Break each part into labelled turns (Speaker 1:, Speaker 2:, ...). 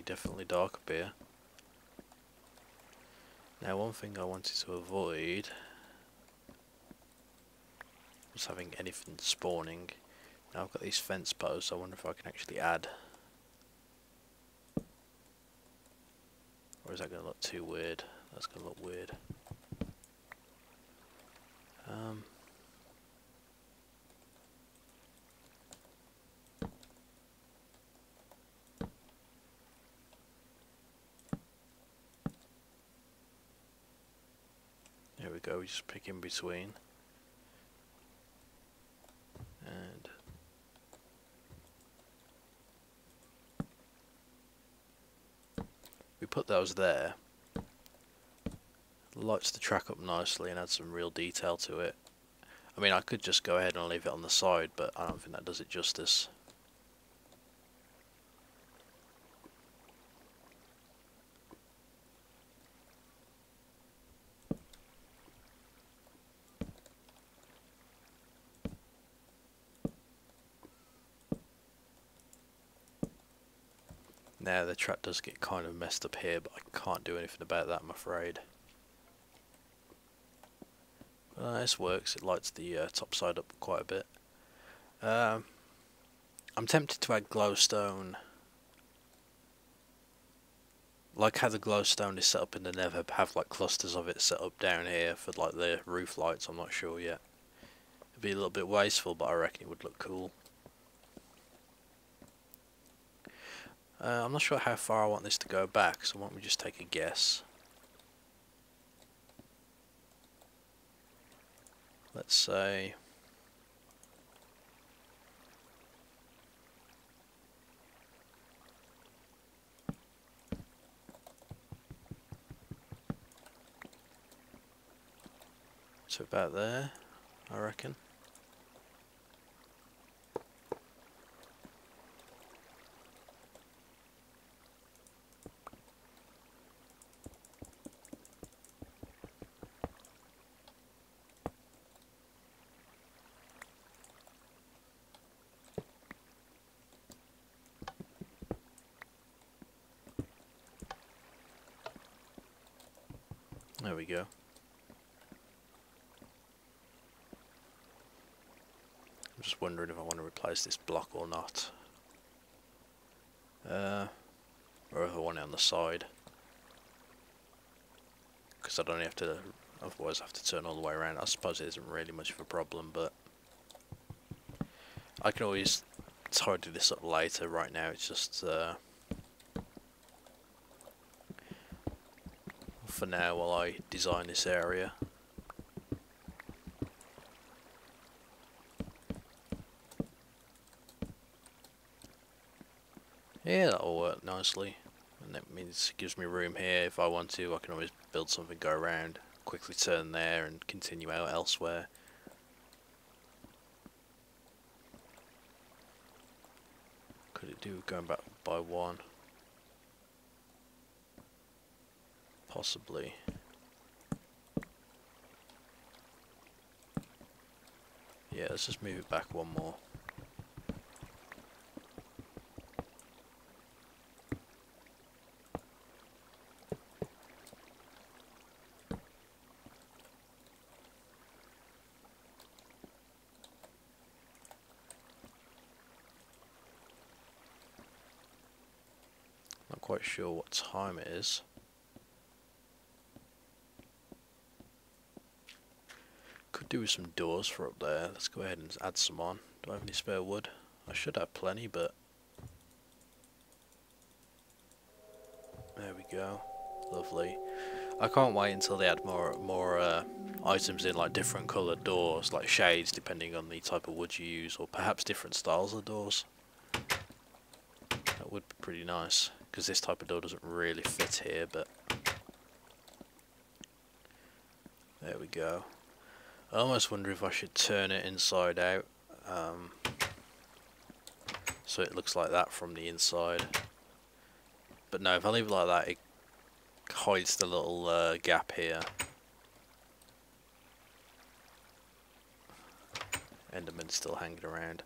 Speaker 1: definitely dark up here. Now, one thing I wanted to avoid was having anything spawning. Now I've got these fence posts, I wonder if I can actually add. Or is that going to look too weird? That's going to look weird. There we go, we just pick in between. And we put those there. Lights the track up nicely and add some real detail to it. I mean, I could just go ahead and leave it on the side, but I don't think that does it justice. Now the track does get kind of messed up here, but I can't do anything about that, I'm afraid. This works, it lights the top side up quite a bit. I'm tempted to add glowstone. Like how the glowstone is set up in the Nether, have like clusters of it set up down here for like the roof lights, I'm not sure yet. It'd be a little bit wasteful, but I reckon it would look cool. I'm not sure how far I want this to go back, so why don't we just take a guess. Let's say so about there, I reckon. There we go. I'm just wondering if I want to replace this block or not. Or if I want it on the side. Because I'd only have to, otherwise have to turn all the way around. I suppose it isn't really much of a problem, but I can always tidy this up later. Right now it's just for now while I design this area. Yeah, that'll work nicely, and that means it gives me room here. If I want to, I can always build something, go around, quickly turn there and continue out elsewhere. Could it do going back by one? Possibly. Yeah, let's just move it back one more. Not quite sure what time it is. Could do with some doors for up there. Let's go ahead and add some on. Do I have any spare wood? I should have plenty, but there we go. Lovely. I can't wait until they add more items in, like different coloured doors, like shades depending on the type of wood you use, or perhaps different styles of doors. That would be pretty nice, because this type of door doesn't really fit here, but there we go. I almost wonder if I should turn it inside out, so it looks like that from the inside. But no, if I leave it like that, it hides the little gap here. Enderman's still hanging around.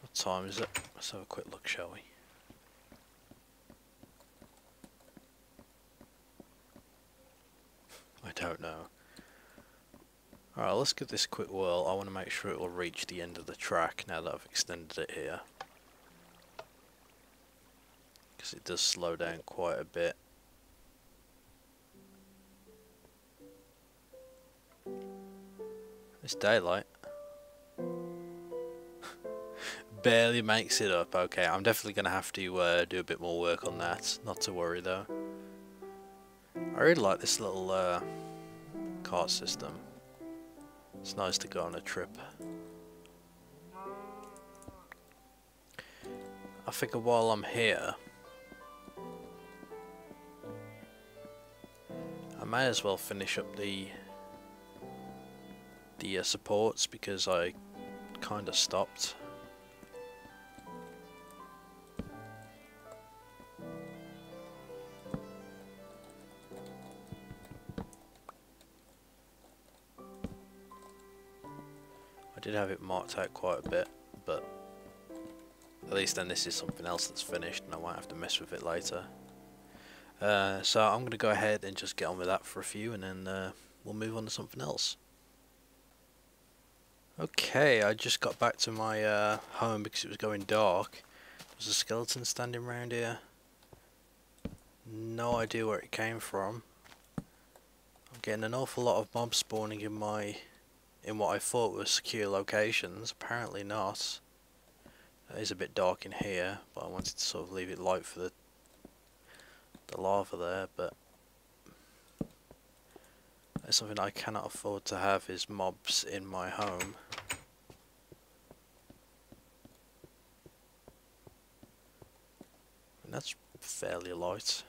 Speaker 1: What time is it? Let's have a quick look, shall we? I don't know. Alright, let's give this a quick whirl. I want to make sure it will reach the end of the track now that I've extended it here. Because it does slow down quite a bit. It's daylight. Barely makes it up. Okay, I'm definitely going to have to do a bit more work on that. Not to worry though. I really like this little cart system. It's nice to go on a trip. I figure while I'm here, I may as well finish up the supports because I kind of stopped. I did have it marked out quite a bit, but at least then this is something else that's finished and I won't have to mess with it later. So I'm going to go ahead and just get on with that for a few, and then we'll move on to something else. Okay, I just got back to my home because it was going dark. There's a skeleton standing around here. No idea where it came from. I'm getting an awful lot of mobs spawning in what I thought were secure locations. Apparently not. It is a bit dark in here, but I wanted to sort of leave it light for the lava there, but that's something I cannot afford to have, is mobs in my home. And that's fairly light.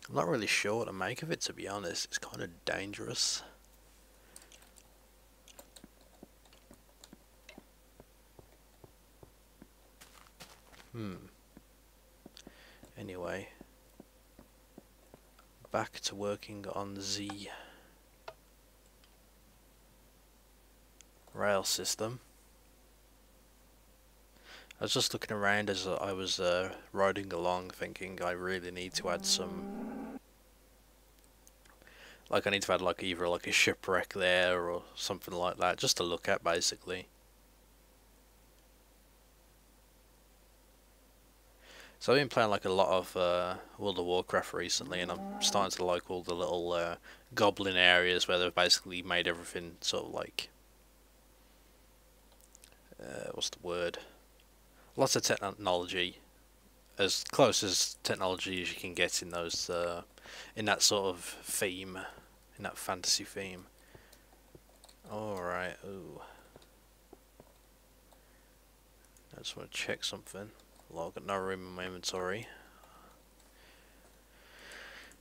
Speaker 1: I'm not really sure what to make of it, to be honest. It's kind of dangerous. Anyway, back to working on the rail system. I was just looking around as I was riding along, thinking I really need to add some, like I need to add like either like a shipwreck there or something like that, just to look at basically. So I've been playing like a lot of World of Warcraft recently, and I'm starting to like all the little goblin areas where they've basically made everything sort of like, what's the word? Lots of technology, as close as technology as you can get in those, in that sort of theme, in that fantasy theme. Alright, ooh. I just want to check something. Well, I've got no room in my inventory.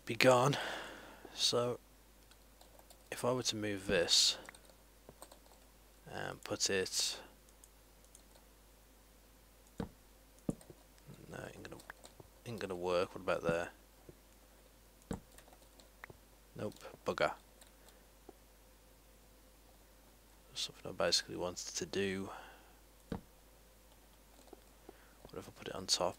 Speaker 1: Be gone. So, if I were to move this and put it, no, ain't gonna work. What about there? Nope, bugger. Something I basically wanted to do. What if I put it on top?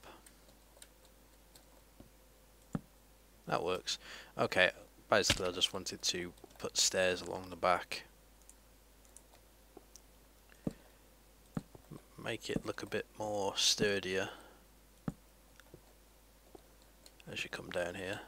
Speaker 1: That works. Okay, basically I just wanted to put stairs along the back. Make it look a bit more sturdier as you come down here.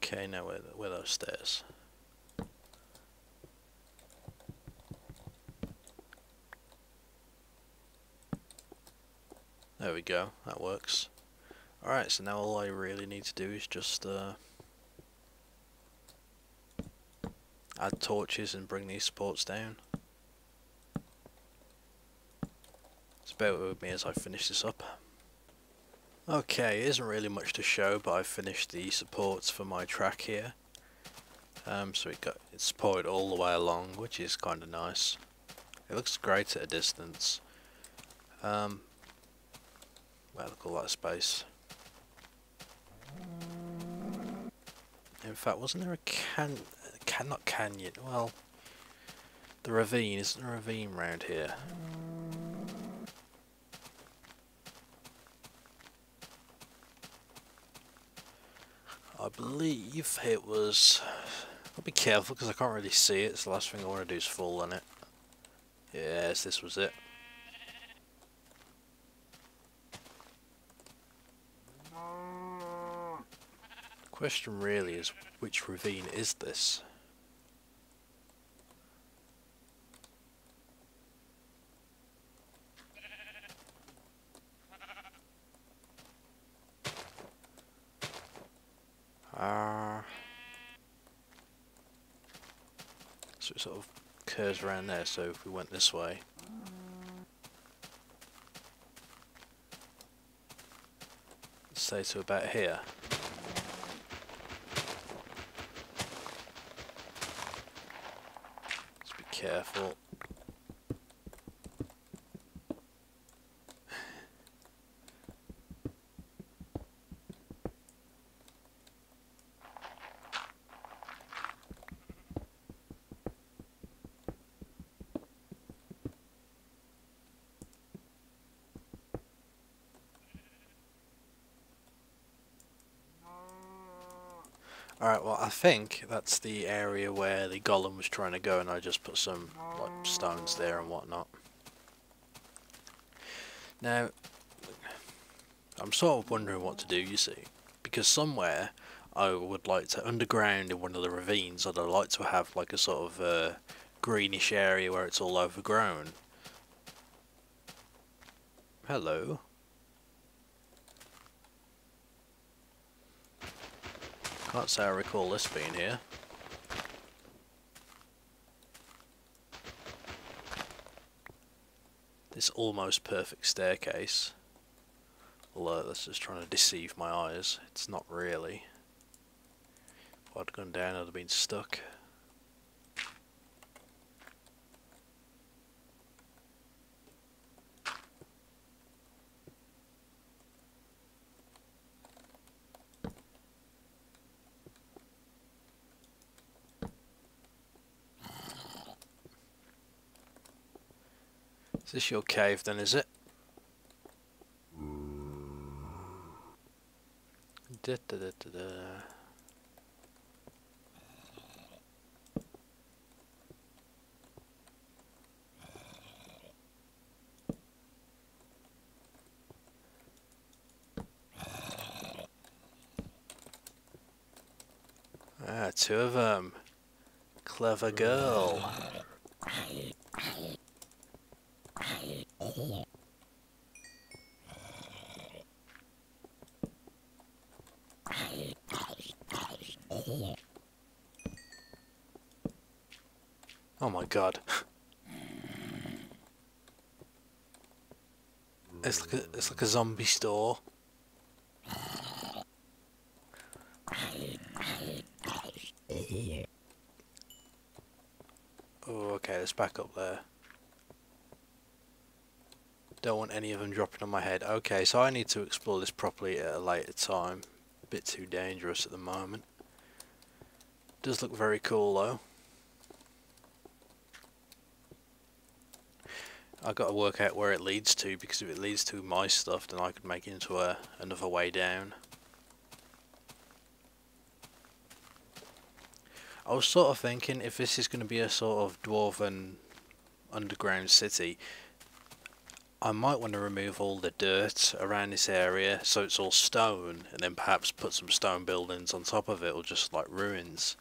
Speaker 1: Okay, now where are those stairs? There we go, that works. Alright, so now all I really need to do is just add torches and bring these supports down. So bear with me as I finish this up. Okay, it isn't really much to show, but I've finished the supports for my track here. So it's supported all the way along, which is kind of nice. It looks great at a distance. Well, look at all that space. In fact, wasn't there a not canyon, well, the ravine, isn't there a ravine round here? I believe it was, I'll be careful because I can't really see it, so the last thing I want to do is fall on it. Yes, this was it. The question really is, which ravine is this? So it sort of curves around there, so if we went this way. Let's say to about here. Let's be careful. Alright, well I think that's the area where the golem was trying to go, and I just put some like stones there and whatnot. Now, I'm sort of wondering what to do, you see, because somewhere I would like to, underground in one of the ravines, I'd like to have like a sort of greenish area where it's all overgrown. Hello. Can't say I recall this being here. This almost perfect staircase. Although that's just trying to deceive my eyes. It's not really. If I'd gone down, I'd have been stuck. Is this your cave then, is it? Da, da, da, da, da. Ah, two of them. Clever girl. Oh my god. It's like a zombie store. Oh, okay, let's back up there. Don't want any of them dropping on my head. Okay, so I need to explore this properly at a later time. A bit too dangerous at the moment. Does look very cool though. I've got to work out where it leads to, because if it leads to my stuff, then I could make it into another way down. I was sort of thinking, if this is going to be a sort of dwarven underground city, I might want to remove all the dirt around this area so it's all stone, and then perhaps put some stone buildings on top of it, or just like ruins.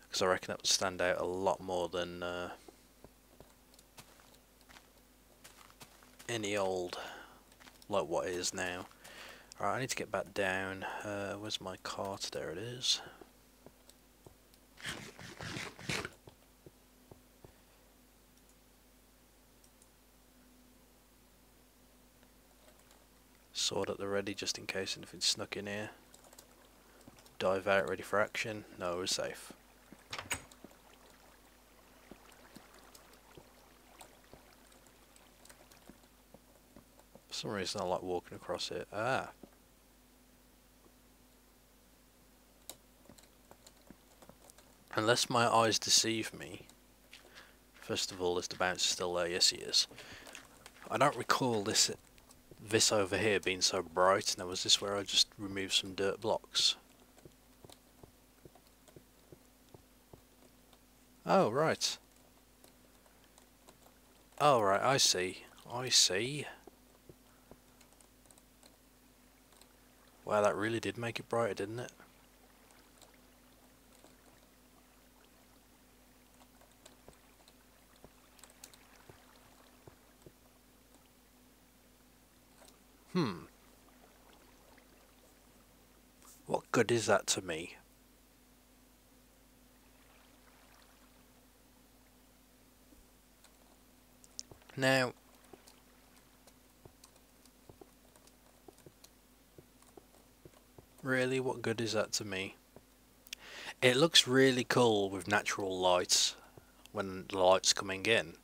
Speaker 1: Because I reckon that would stand out a lot more than any old, like what it is now. Alright, I need to get back down. Where's my cart? There it is. Sword at the ready just in case anything snuck in here. Dive out, ready for action. No, we're safe. some reason I like walking across it. Ah. Unless my eyes deceive me. First of all, is the bouncer still there? Yes, he is. I don't recall this over here being so bright. Now, was this where I just removed some dirt blocks? Oh, right. Oh, right, I see. I see. Wow, that really did make it brighter, didn't it? What good is that to me? Now, really, what good is that to me? It looks really cool with natural lights when the light's coming in.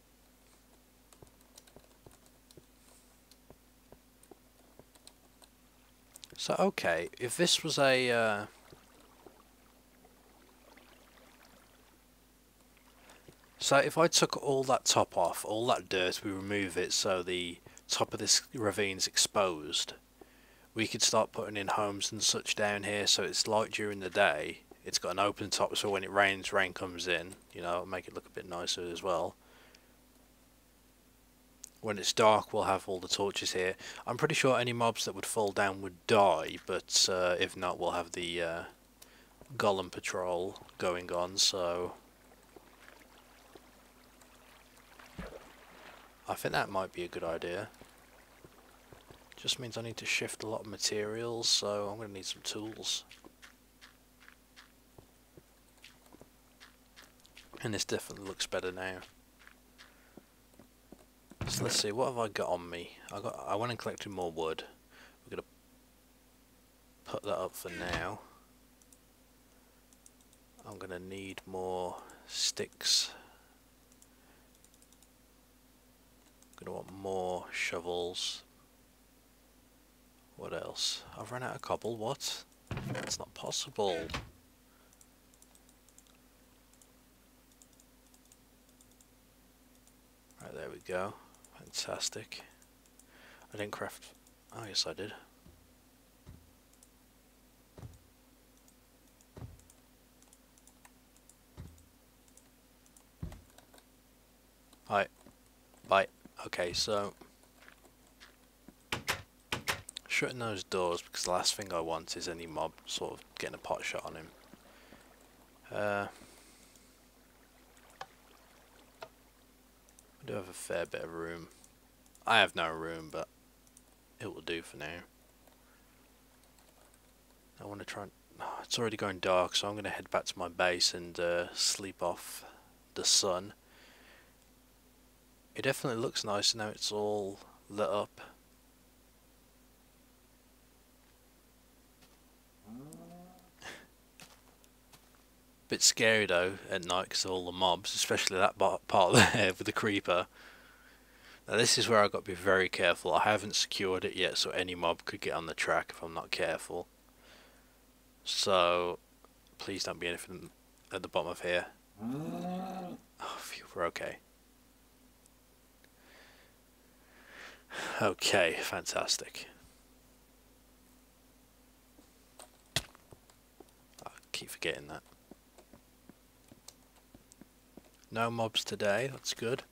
Speaker 1: So, okay, if this was a... So if I took all that top off, all that dirt, we remove it so the top of this ravine's exposed, we could start putting in homes and such down here so it's light during the day. It's got an open top so when it rains, rain comes in, you know, make it look a bit nicer as well. When it's dark, we'll have all the torches here. I'm pretty sure any mobs that would fall down would die, but if not, we'll have the golem patrol going on, so... I think that might be a good idea. Just means I need to shift a lot of materials, so I'm going to need some tools. And this definitely looks better now. So let's see, what have I got on me? I went and collected more wood. We're going to put that up for now. I'm going to need more sticks. I'm going to want more shovels. What else? I've run out of cobble, what? That's not possible. Right, there we go. Fantastic. I didn't craft... Oh, yes I did. Right. Bye. Okay, so... shutting those doors because the last thing I want is any mob sort of getting a pot shot on him. I do have a fair bit of room. I have no room, but it will do for now. I want to try and... Oh, it's already going dark, so I'm going to head back to my base and sleep off the sun. It definitely looks nice now it's all lit up. Bit scary though at night because of all the mobs, especially that part there with the creeper. Now this is where I've got to be very careful. I haven't secured it yet, so any mob could get on the track if I'm not careful. So please don't be anything at the bottom of here. Oh, phew, we're okay. Okay, fantastic. I keep forgetting that. No mobs today, that's good.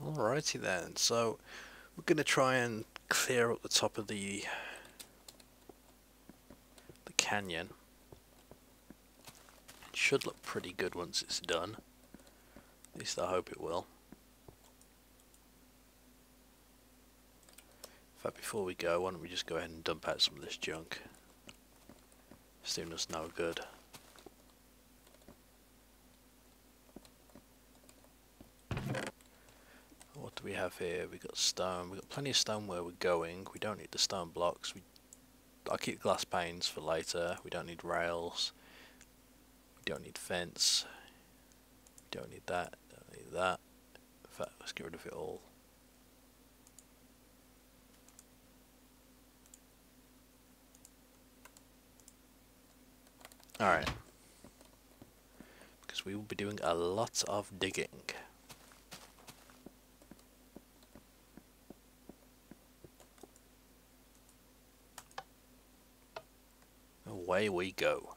Speaker 1: Alrighty then, so we're going to try and clear up the top of the canyon. It should look pretty good once it's done. At least I hope it will. In fact, before we go, why don't we just go ahead and dump out some of this junk. It's doing us no good. What do we have here? We got stone. We got plenty of stone where we're going. We don't need the stone blocks. I'll keep glass panes for later. We don't need rails. We don't need fence. We don't need that. Don't need that. fact, let's get rid of it all. Alright. Because we will be doing a lot of digging. Away we go.